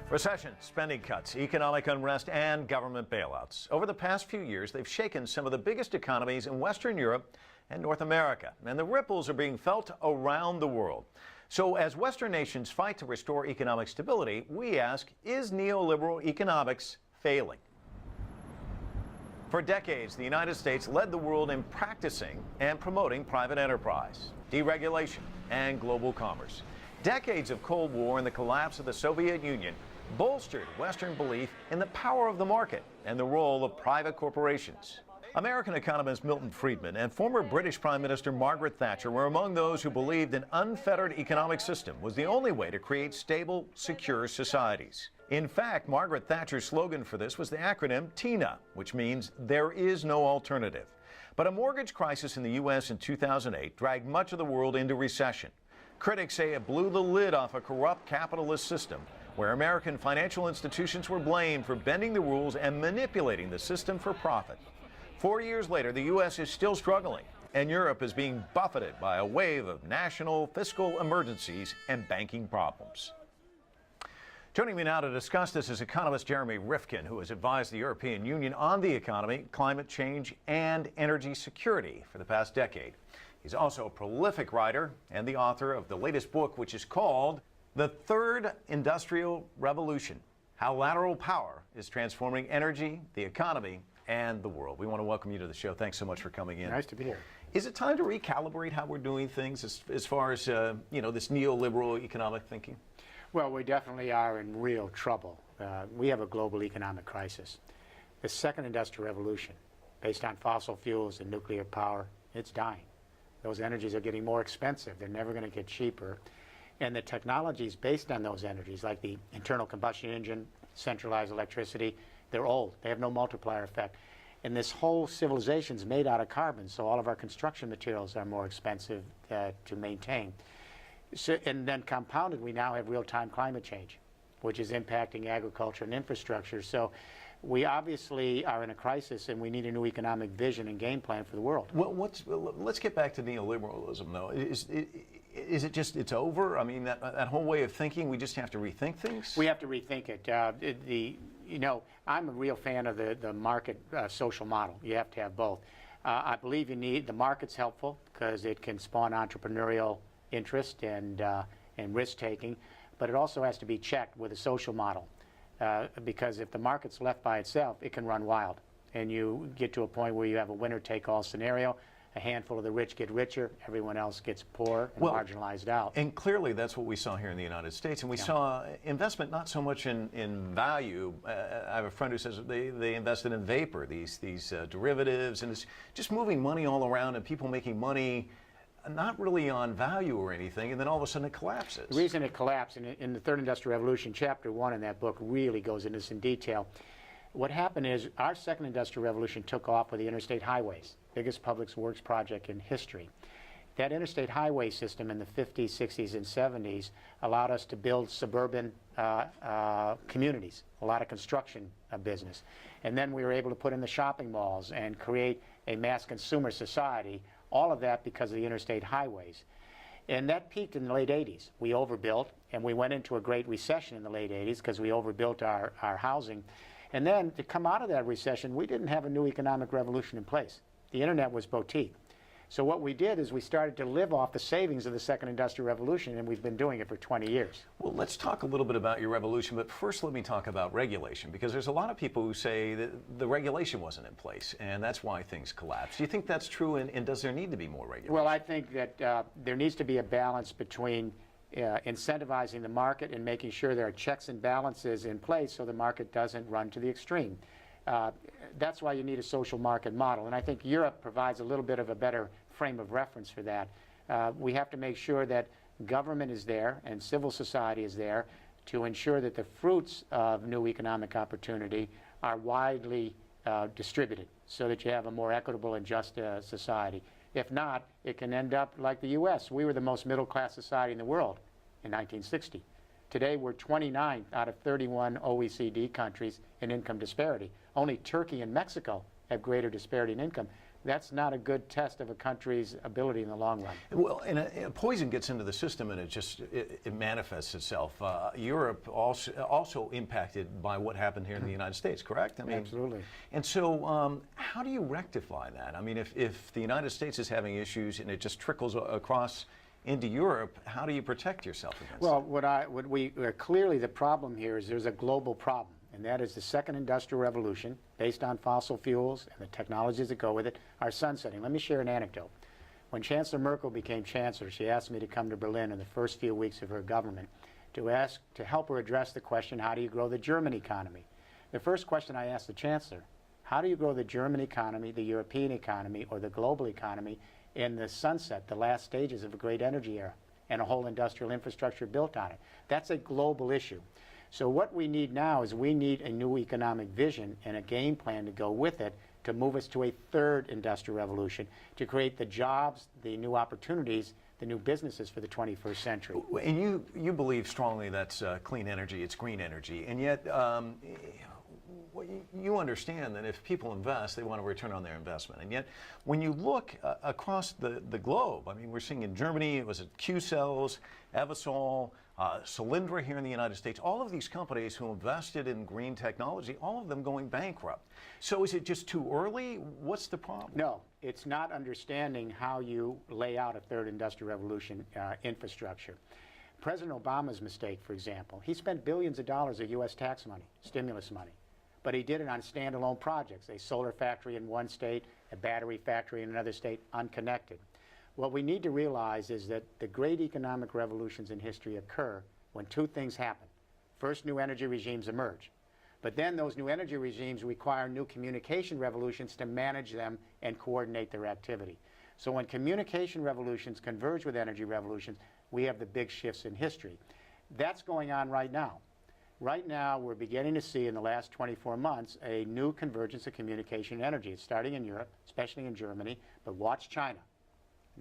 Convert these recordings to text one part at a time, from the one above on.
Recession, spending cuts, economic unrest, and government bailouts. Over the past few years, they've shaken some of the biggest economies in Western Europe and North America, and the ripples are being felt around the world. So as Western nations fight to restore economic stability, we ask, is neoliberal economics failing? For decades, the United States led the world in practicing and promoting private enterprise, deregulation, and global commerce. Decades of Cold War and the collapse of the Soviet Union bolstered Western belief in the power of the market and the role of private corporations. American economist Milton Friedman and former British Prime Minister Margaret Thatcher were among those who believed an unfettered economic system was the only way to create stable, secure societies. In fact, Margaret Thatcher's slogan for this was the acronym TINA, which means there is no alternative. But a mortgage crisis in the U.S. in 2008 dragged much of the world into recession. Critics say it blew the lid off a corrupt capitalist system where American financial institutions were blamed for bending the rules and manipulating the system for profit. 4 years later, the U.S. is still struggling, and Europe is being buffeted by a wave of national fiscal emergencies and banking problems. Joining me now to discuss this is economist Jeremy Rifkin, who has advised the European Union on the economy, climate change, and energy security for the past decade. He's also a prolific writer and the author of the latest book, which is called The Third Industrial Revolution: How Lateral Power is Transforming Energy, the Economy, and the World. We want to welcome you to the show. Thanks so much for coming in. Nice to be here. Is it time to recalibrate how we're doing things as far as, this neoliberal economic thinking? Well, we definitely are in real trouble. We have a global economic crisis. The second industrial revolution, based on fossil fuels and nuclear power, it's dying. Those energies are getting more expensive. They're never going to get cheaper. And the technologies based on those energies, like the internal combustion engine, centralized electricity, they're old. They have no multiplier effect. And this whole civilization is made out of carbon, so all of our construction materials are more expensive to maintain. So, and then compounded, we now have real-time climate change, which is impacting agriculture and infrastructure. So we obviously are in a crisis, and we need a new economic vision and game plan for the world. Well, let's get back to neoliberalism, though. Is it just it's over? I mean, that whole way of thinking, we just have to rethink things? We have to rethink it. I'm a real fan of the market social model. You have to have both. I believe the market's helpful because it can spawn entrepreneurial interest and risk-taking, but it also has to be checked with a social model. Because if the market's left by itself, it can run wild. And you get to a point where you have a winner-take-all scenario. A handful of the rich get richer, everyone else gets poor and marginalized out. And clearly that's what we saw here in the United States. And we saw investment not so much in value. I have a friend who says they invested in vapor, these derivatives, and it's just moving money all around and people making money not really on value or anything, and then all of a sudden it collapses. The reason it collapsed, in the Third Industrial Revolution, Chapter 1 in that book really goes into this in detail. What happened is our second industrial revolution took off with the interstate highways, biggest public works project in history. That interstate highway system in the 50s, 60s, and 70s allowed us to build suburban communities, a lot of construction business. And then we were able to put in the shopping malls and create a mass consumer society, all of that because of the interstate highways. And that peaked in the late 80s. We overbuilt, and we went into a great recession in the late 80s because we overbuilt our housing. And then to come out of that recession, we didn't have a new economic revolution in place. The internet was boutique. So what we did is we started to live off the savings of the second industrial revolution, and we've been doing it for 20 years. Well, let's talk a little bit about your revolution, but first let me talk about regulation, because there's a lot of people who say that the regulation wasn't in place, and that's why things collapsed. Do you think that's true, and does there need to be more regulation? Well, I think that there needs to be a balance between incentivizing the market and making sure there are checks and balances in place so the market doesn't run to the extreme. That's why you need a social market model, and I think Europe provides a little bit of a better frame of reference for that. We have to make sure that government is there and civil society is there to ensure that the fruits of new economic opportunity are widely distributed so that you have a more equitable and just society. If not, it can end up like the U.S. We were the most middle-class society in the world in 1960. Today, we're 29 out of 31 OECD countries in income disparity. Only Turkey and Mexico have greater disparity in income. that's not a good test of a country's ability in the long run. Well, and a poison gets into the system and it manifests itself. Europe also impacted by what happened here in the United States, correct? I mean, absolutely. And so how do you rectify that? I mean, if the United States is having issues and it just trickles across into Europe, how do you protect yourself against that? Clearly the problem here is there's a global problem, and that is the second industrial revolution based on fossil fuels and the technologies that go with it are sunsetting. Let me share an anecdote. When Chancellor Merkel became chancellor, she asked me to come to Berlin in the first few weeks of her government to help her address the question, how do you grow the German economy? The first question I asked the chancellor, how do you grow the German economy, the European economy, or the global economy in the sunset, the last stages of a great energy era, and a whole industrial infrastructure built on it? That's a global issue. So what we need now is we need a new economic vision and a game plan to go with it to move us to a third industrial revolution, to create the jobs, the new opportunities, the new businesses for the 21st century. And you believe strongly that's clean energy, it's green energy, and yet you understand that if people invest, they want a return on their investment. And yet, when you look across the globe, I mean, we're seeing in Germany, it was Q-Cells, Evasol, Solyndra here in the United States, all of these companies who invested in green technology, all of them going bankrupt. So is it just too early? What's the problem? No, it's not understanding how you lay out a third industrial revolution infrastructure. President Obama's mistake, for example, he spent billions of dollars of U.S. tax money, stimulus money, but he did it on standalone projects, a solar factory in one state, a battery factory in another state, unconnected. What we need to realize is that the great economic revolutions in history occur when two things happen. First, new energy regimes emerge, but then those new energy regimes require new communication revolutions to manage them and coordinate their activity. So when communication revolutions converge with energy revolutions, we have the big shifts in history. That's going on right now. Right now, we're beginning to see in the last 24 months a new convergence of communication and energy. It's starting in Europe, especially in Germany, but watch China.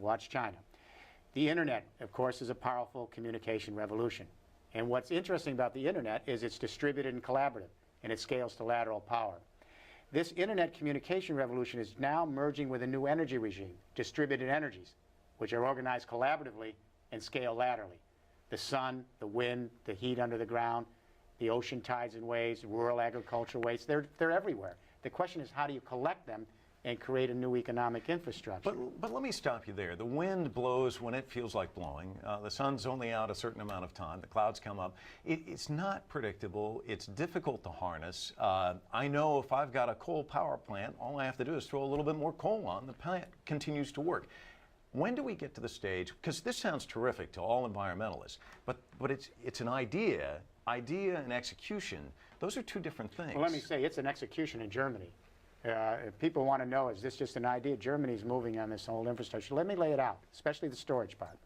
Watch China. The internet, of course, is a powerful communication revolution. And what's interesting about the internet is it's distributed and collaborative, and it scales to lateral power. This internet communication revolution is now merging with a new energy regime, distributed energies, which are organized collaboratively and scale laterally. The sun, the wind, the heat under the ground, the ocean tides and waves, rural agricultural waste, they're everywhere. The question is, how do you collect them and create a new economic infrastructure? But let me stop you there. The wind blows when it feels like blowing. The sun's only out a certain amount of time. The clouds come up. It's not predictable. It's difficult to harness. I know if I've got a coal power plant, all I have to do is throw a little bit more coal on. The plant continues to work. When do we get to the stage, because this sounds terrific to all environmentalists, but it's an idea and execution, those are two different things. Well, let me say, it's an execution in Germany. If people want to know, is this just an idea? Germany's moving on this whole infrastructure. Let me lay it out, especially the storage part.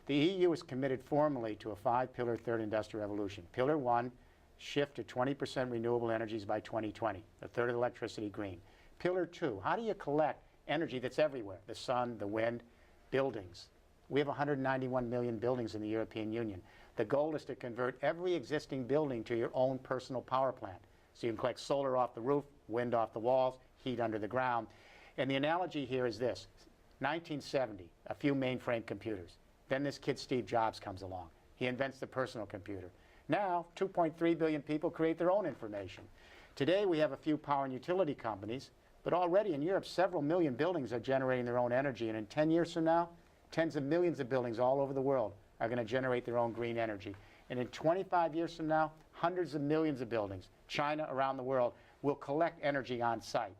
The EU is committed formally to a 5-pillar third industrial revolution. Pillar 1, shift to 20% renewable energies by 2020, a third of electricity green. Pillar 2, how do you collect energy that's everywhere? The sun, the wind, buildings. We have 191 million buildings in the European Union. The goal is to convert every existing building to your own personal power plant. So you can collect solar off the roof, wind off the walls, heat under the ground. And the analogy here is this. 1970, a few mainframe computers. Then this kid Steve Jobs comes along. He invents the personal computer. Now, 2.3 billion people create their own information. Today, we have a few power and utility companies, but already in Europe, several million buildings are generating their own energy. And in 10 years from now, tens of millions of buildings all over the world are going to generate their own green energy. And in 25 years from now, hundreds of millions of buildings, China, around the world, will collect energy on site.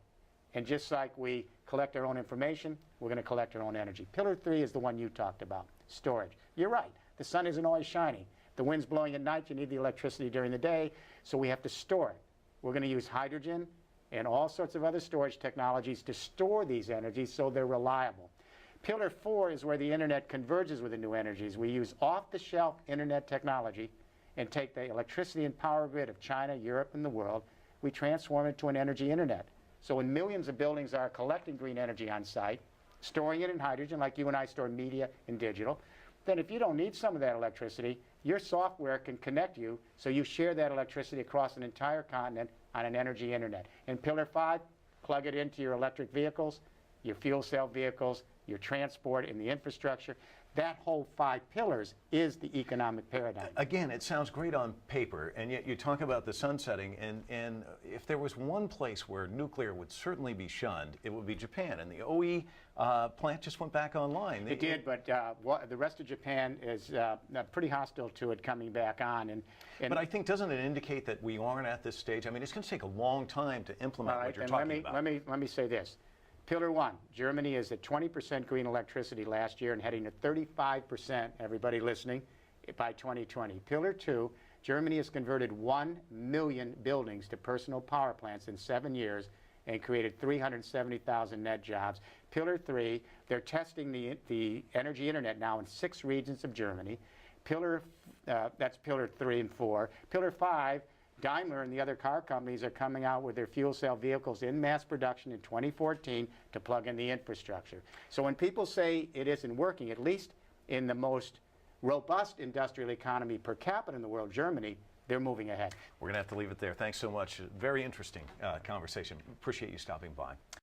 And just like we collect our own information, we're going to collect our own energy. Pillar 3 is the one you talked about, storage. You're right. The sun isn't always shining. The wind's blowing at night. You need the electricity during the day, so we have to store it. We're going to use hydrogen and all sorts of other storage technologies to store these energies so they're reliable. Pillar 4 is where the internet converges with the new energies. We use off-the-shelf internet technology and take the electricity and power grid of China, Europe, and the world. We transform it to an energy internet. So when millions of buildings are collecting green energy on site, storing it in hydrogen, like you and I store media and digital, then if you don't need some of that electricity, your software can connect you so you share that electricity across an entire continent on an energy internet. And Pillar 5, plug it into your electric vehicles, your fuel cell vehicles, your transport, and the infrastructure. That whole 5 pillars is the economic paradigm. Again, it sounds great on paper, and yet you talk about the sunsetting, and if there was one place where nuclear would certainly be shunned, it would be Japan. And the OE plant just went back online. It did, but the rest of Japan is pretty hostile to it coming back on. But I think, doesn't it indicate that we aren't at this stage? I mean, it's going to take a long time to implement what you're talking about. Let me say this. Pillar 1, Germany is at 20% green electricity last year and heading to 35%, everybody listening, by 2020. Pillar 2, Germany has converted 1 million buildings to personal power plants in 7 years and created 370,000 net jobs. Pillar 3, they're testing the energy internet now in 6 regions of Germany. That's Pillar 3 and 4. Pillar 5, Daimler and the other car companies are coming out with their fuel cell vehicles in mass production in 2014 to plug in the infrastructure. So when people say it isn't working, at least in the most robust industrial economy per capita in the world, Germany, they're moving ahead. We're going to have to leave it there. Thanks so much. Very interesting conversation. Appreciate you stopping by.